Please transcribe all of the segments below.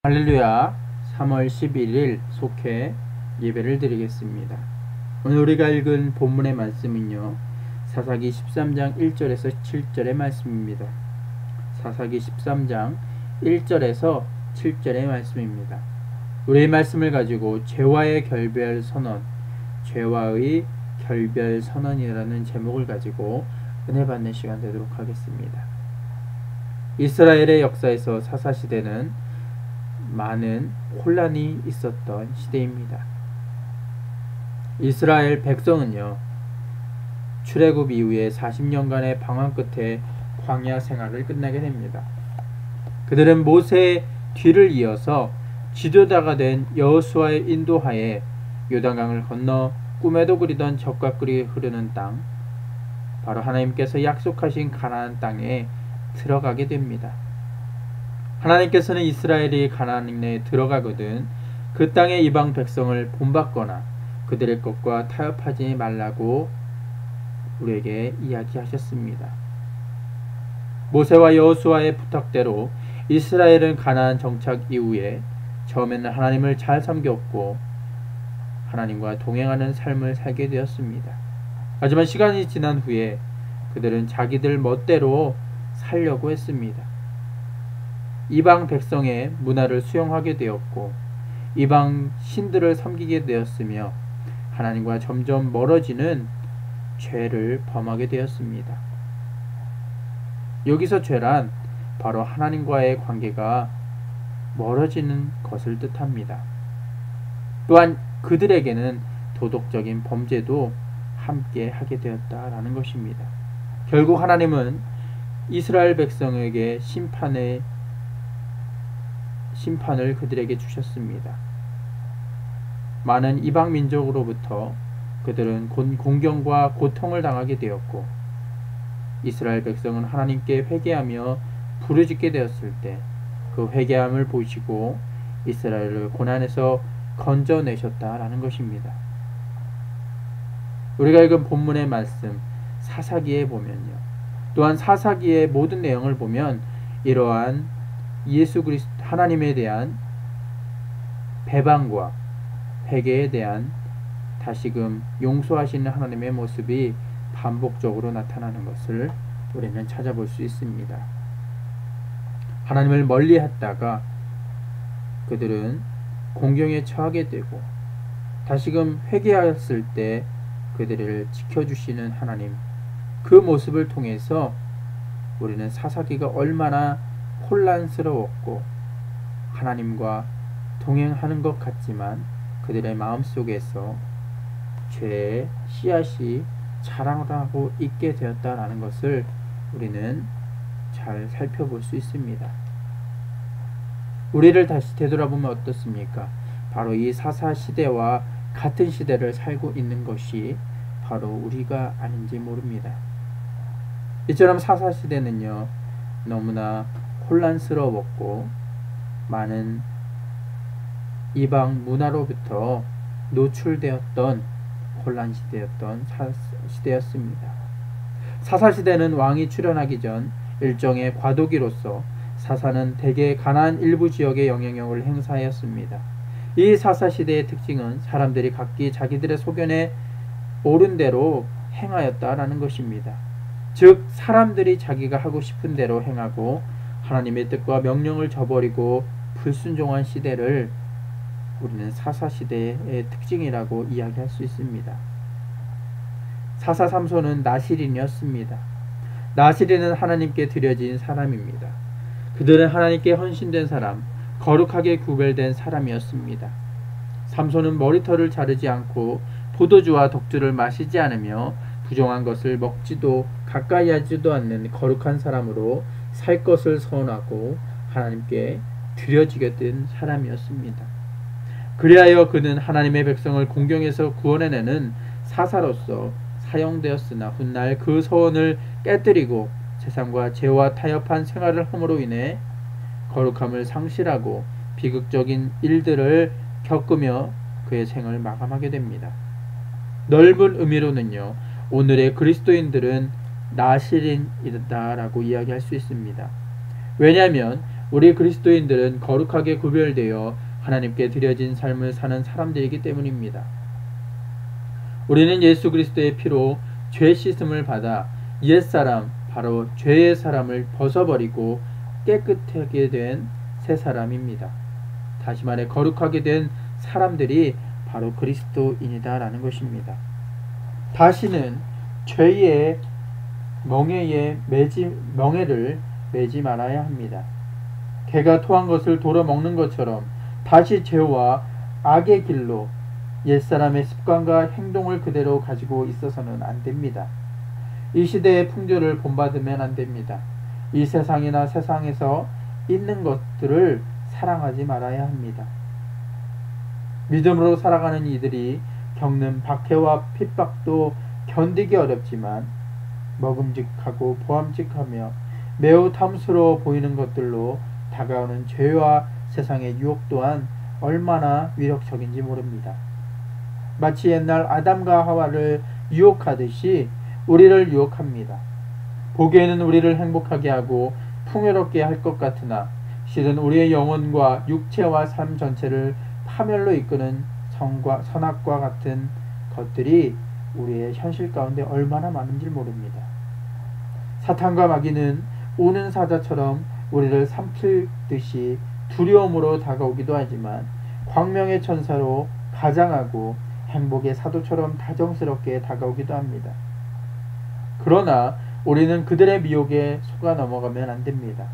할렐루야. 3월 11일 속해 예배를 드리겠습니다. 오늘 우리가 읽은 본문의 말씀은요, 사사기 13장 1절에서 7절의 말씀입니다. 사사기 13장 1절에서 7절의 말씀입니다. 우리의 말씀을 가지고 죄와의 결별 선언, 죄와의 결별 선언이라는 제목을 가지고 은혜 받는 시간 되도록 하겠습니다. 이스라엘의 역사에서 사사시대는 많은 혼란이 있었던 시대입니다. 이스라엘 백성은요, 출애굽 이후에 40년간의 방황 끝에 광야 생활을 끝내게 됩니다. 그들은 모세의 뒤를 이어서 지도자가 된 여호수아의 인도하에 요단강을 건너 꿈에도 그리던 적과 꿀이 흐르는 땅, 바로 하나님께서 약속하신 가나안 땅에 들어가게 됩니다. 하나님께서는 이스라엘이 가나안에 들어가거든 그 땅의 이방 백성을 본받거나 그들의 것과 타협하지 말라고 우리에게 이야기하셨습니다. 모세와 여호수아의 부탁대로 이스라엘은 가나안 정착 이후에 처음에는 하나님을 잘 섬겼고 하나님과 동행하는 삶을 살게 되었습니다. 하지만 시간이 지난 후에 그들은 자기들 멋대로 살려고 했습니다. 이방 백성의 문화를 수용하게 되었고 이방 신들을 섬기게 되었으며 하나님과 점점 멀어지는 죄를 범하게 되었습니다. 여기서 죄란 바로 하나님과의 관계가 멀어지는 것을 뜻합니다. 또한 그들에게는 도덕적인 범죄도 함께 하게 되었다라는 것입니다. 결국 하나님은 이스라엘 백성에게 심판을 그들에게 주셨습니다. 많은 이방 민족으로부터 그들은 공경과 고통을 당하게 되었고 이스라엘 백성은 하나님께 회개하며 부르짖게 되었을 때 그 회개함을 보시고 이스라엘을 고난에서 건져내셨다라는 것입니다. 우리가 읽은 본문의 말씀 사사기에 보면요, 또한 사사기의 모든 내용을 보면 이러한 예수 그리스도 하나님에 대한 배반과 회개에 대한 다시금 용서하시는 하나님의 모습이 반복적으로 나타나는 것을 우리는 찾아볼 수 있습니다. 하나님을 멀리했다가 그들은 공경에 처하게 되고 다시금 회개하였을 때 그들을 지켜주시는 하나님, 그 모습을 통해서 우리는 사사기가 얼마나 혼란스러웠고 하나님과 동행하는 것 같지만 그들의 마음속에서 죄의 씨앗이 자라나고 있게 되었다라는 것을 우리는 잘 살펴볼 수 있습니다. 우리를 다시 되돌아보면 어떻습니까? 바로 이 사사 시대와 같은 시대를 살고 있는 것이 바로 우리가 아닌지 모릅니다. 이처럼 사사 시대는요, 너무나 혼란스러웠고 많은 이방 문화로부터 노출되었던 혼란 시대였던 시대였습니다. 사사시대는 왕이 출현하기 전 일정의 과도기로서 사사는 대개 가나안 일부 지역의 영향력을 행사하였습니다. 이 사사시대의 특징은 사람들이 각기 자기들의 소견에 옳은 대로 행하였다라는 것입니다. 즉 사람들이 자기가 하고 싶은 대로 행하고 하나님의 뜻과 명령을 저버리고 불순종한 시대를 우리는 사사시대의 특징이라고 이야기할 수 있습니다. 사사 삼손은 나실인이었습니다. 나실인은 하나님께 드려진 사람입니다. 그들은 하나님께 헌신된 사람, 거룩하게 구별된 사람이었습니다. 삼손은 머리털을 자르지 않고 포도주와 독주를 마시지 않으며 부정한 것을 먹지도 가까이 하지도 않는 거룩한 사람으로 살 것을 선하고 하나님께 드려지게 된 사람이었습니다. 그리하여 그는 하나님의 백성을 공경에서 구원해내는 사사로서 사용되었으나 훗날 그 소원을 깨뜨리고 세상과 죄와 타협한 생활을 함으로 인해 거룩함을 상실하고 비극적인 일들을 겪으며 그의 생을 마감하게 됩니다. 넓은 의미로는요, 오늘의 그리스도인들은 나실인이다라고 이야기할 수 있습니다. 왜냐하면 우리 그리스도인들은 거룩하게 구별되어 하나님께 드려진 삶을 사는 사람들이기 때문입니다. 우리는 예수 그리스도의 피로 죄 씻음을 받아 옛사람, 바로 죄의 사람을 벗어버리고 깨끗하게 된 새 사람입니다. 다시 말해 거룩하게 된 사람들이 바로 그리스도인이다라는 것입니다. 다시는 죄의 멍에를 매지 말아야 합니다. 개가 토한 것을 도로 먹는 것처럼 다시 죄와 악의 길로 옛사람의 습관과 행동을 그대로 가지고 있어서는 안 됩니다. 이 시대의 풍조를 본받으면 안 됩니다. 이 세상이나 세상에서 있는 것들을 사랑하지 말아야 합니다. 믿음으로 살아가는 이들이 겪는 박해와 핍박도 견디기 어렵지만 먹음직하고 보암직하며 매우 탐스러워 보이는 것들로 다가오는 죄와 세상의 유혹 또한 얼마나 위력적인지 모릅니다. 마치 옛날 아담과 하와를 유혹하듯이 우리를 유혹합니다. 보기에는 우리를 행복하게 하고 풍요롭게 할 것 같으나 실은 우리의 영혼과 육체와 삶 전체를 파멸로 이끄는 선악과 같은 것들이 우리의 현실 가운데 얼마나 많은지 모릅니다. 사탄과 마귀는 우는 사자처럼 우리를 삼킬듯이 두려움으로 다가오기도 하지만 광명의 천사로 가장하고 행복의 사도처럼 다정스럽게 다가오기도 합니다. 그러나 우리는 그들의 미혹에 속아 넘어가면 안 됩니다.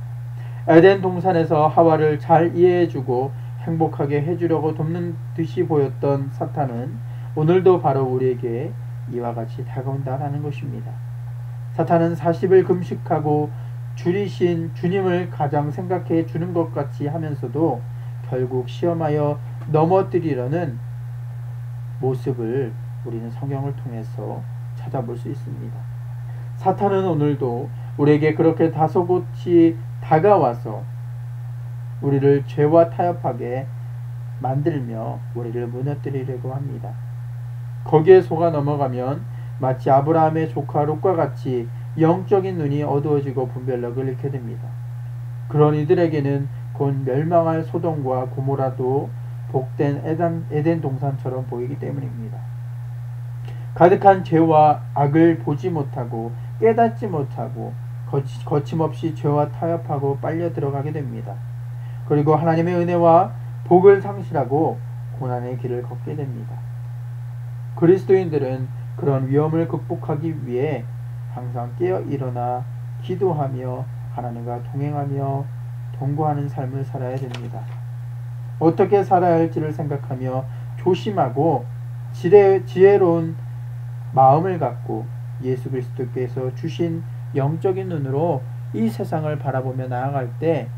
에덴 동산에서 하와를 잘 이해해주고 행복하게 해주려고 돕는 듯이 보였던 사탄은 오늘도 바로 우리에게 이와 같이 다가온다라는 것입니다. 사탄은 40일 금식하고 줄이신 주님을 가장 생각해 주는 것 같이 하면서도 결국 시험하여 넘어뜨리려는 모습을 우리는 성경을 통해서 찾아볼 수 있습니다. 사탄은 오늘도 우리에게 그렇게 다소곳이 다가와서 우리를 죄와 타협하게 만들며 우리를 무너뜨리려고 합니다. 거기에 속아 넘어가면 마치 아브라함의 조카 롯과 같이 영적인 눈이 어두워지고 분별력을 잃게 됩니다. 그런 이들에게는 곧 멸망할 소돔과 고모라도 복된 에덴 동산처럼 보이기 때문입니다. 가득한 죄와 악을 보지 못하고 깨닫지 못하고 거침없이 죄와 타협하고 빨려 들어가게 됩니다. 그리고 하나님의 은혜와 복을 상실하고 고난의 길을 걷게 됩니다. 그리스도인들은 그런 위험을 극복하기 위해 항상 깨어 일어나 기도하며 하나님과 동행하며 동거하는 삶을 살아야 됩니다. 어떻게 살아야 할지를 생각하며 조심하고 지혜로운 마음을 갖고 예수 그리스도께서 주신 영적인 눈으로 이 세상을 바라보며 나아갈 때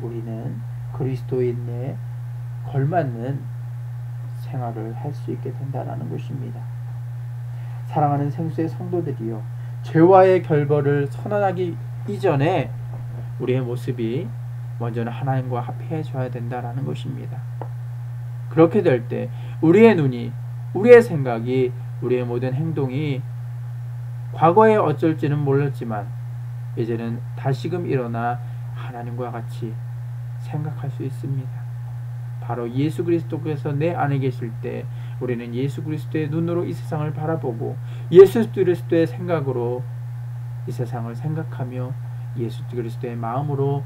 우리는 그리스도인에 걸맞는 생활을 할 수 있게 된다는 것입니다. 사랑하는 생수의 성도들이요, 죄와의 결벌을 선언하기 이전에 우리의 모습이 먼저는 하나님과 합해져야 된다는 것입니다. 그렇게 될 때 우리의 눈이, 우리의 생각이, 우리의 모든 행동이 과거에 어쩔지는 몰랐지만 이제는 다시금 일어나 하나님과 같이 생각할 수 있습니다. 바로 예수 그리스도께서 내 안에 계실 때 우리는 예수 그리스도의 눈으로 이 세상을 바라보고 예수 그리스도의 생각으로 이 세상을 생각하며 예수 그리스도의 마음으로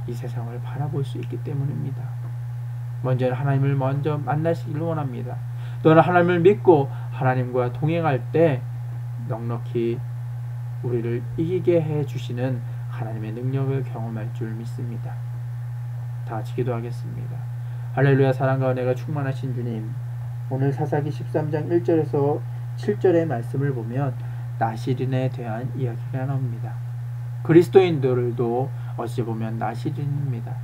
이 세상을 바라볼 수 있기 때문입니다. 먼저 하나님을 먼저 만나시길 원합니다. 또는 하나님을 믿고 하나님과 동행할 때 넉넉히 우리를 이기게 해주시는 하나님의 능력을 경험할 줄 믿습니다. 다 같이 기도하겠습니다. 할렐루야. 사랑과 은혜가 충만하신 주님, 오늘 사사기 13장 1절에서 7절의 말씀을 보면 나시린에 대한 이야기가 나옵니다. 그리스도인들도 어찌 보면 나시린입니다.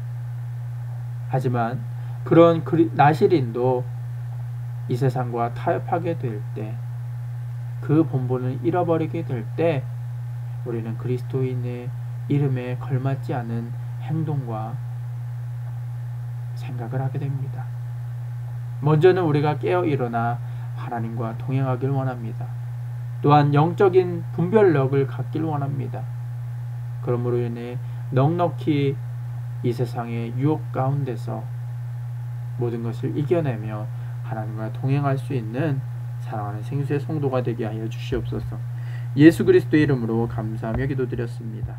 하지만 그런 나시린도 이 세상과 타협하게 될 때, 그 본분을 잃어버리게 될 때 우리는 그리스도인의 이름에 걸맞지 않은 행동과 생각을 하게 됩니다. 먼저는 우리가 깨어 일어나 하나님과 동행하길 원합니다. 또한 영적인 분별력을 갖길 원합니다. 그러므로 인해 넉넉히 이 세상의 유혹 가운데서 모든 것을 이겨내며 하나님과 동행할 수 있는 사랑하는 생수의 성도가 되게 하여 주시옵소서. 예수 그리스도의 이름으로 감사하며 기도드렸습니다.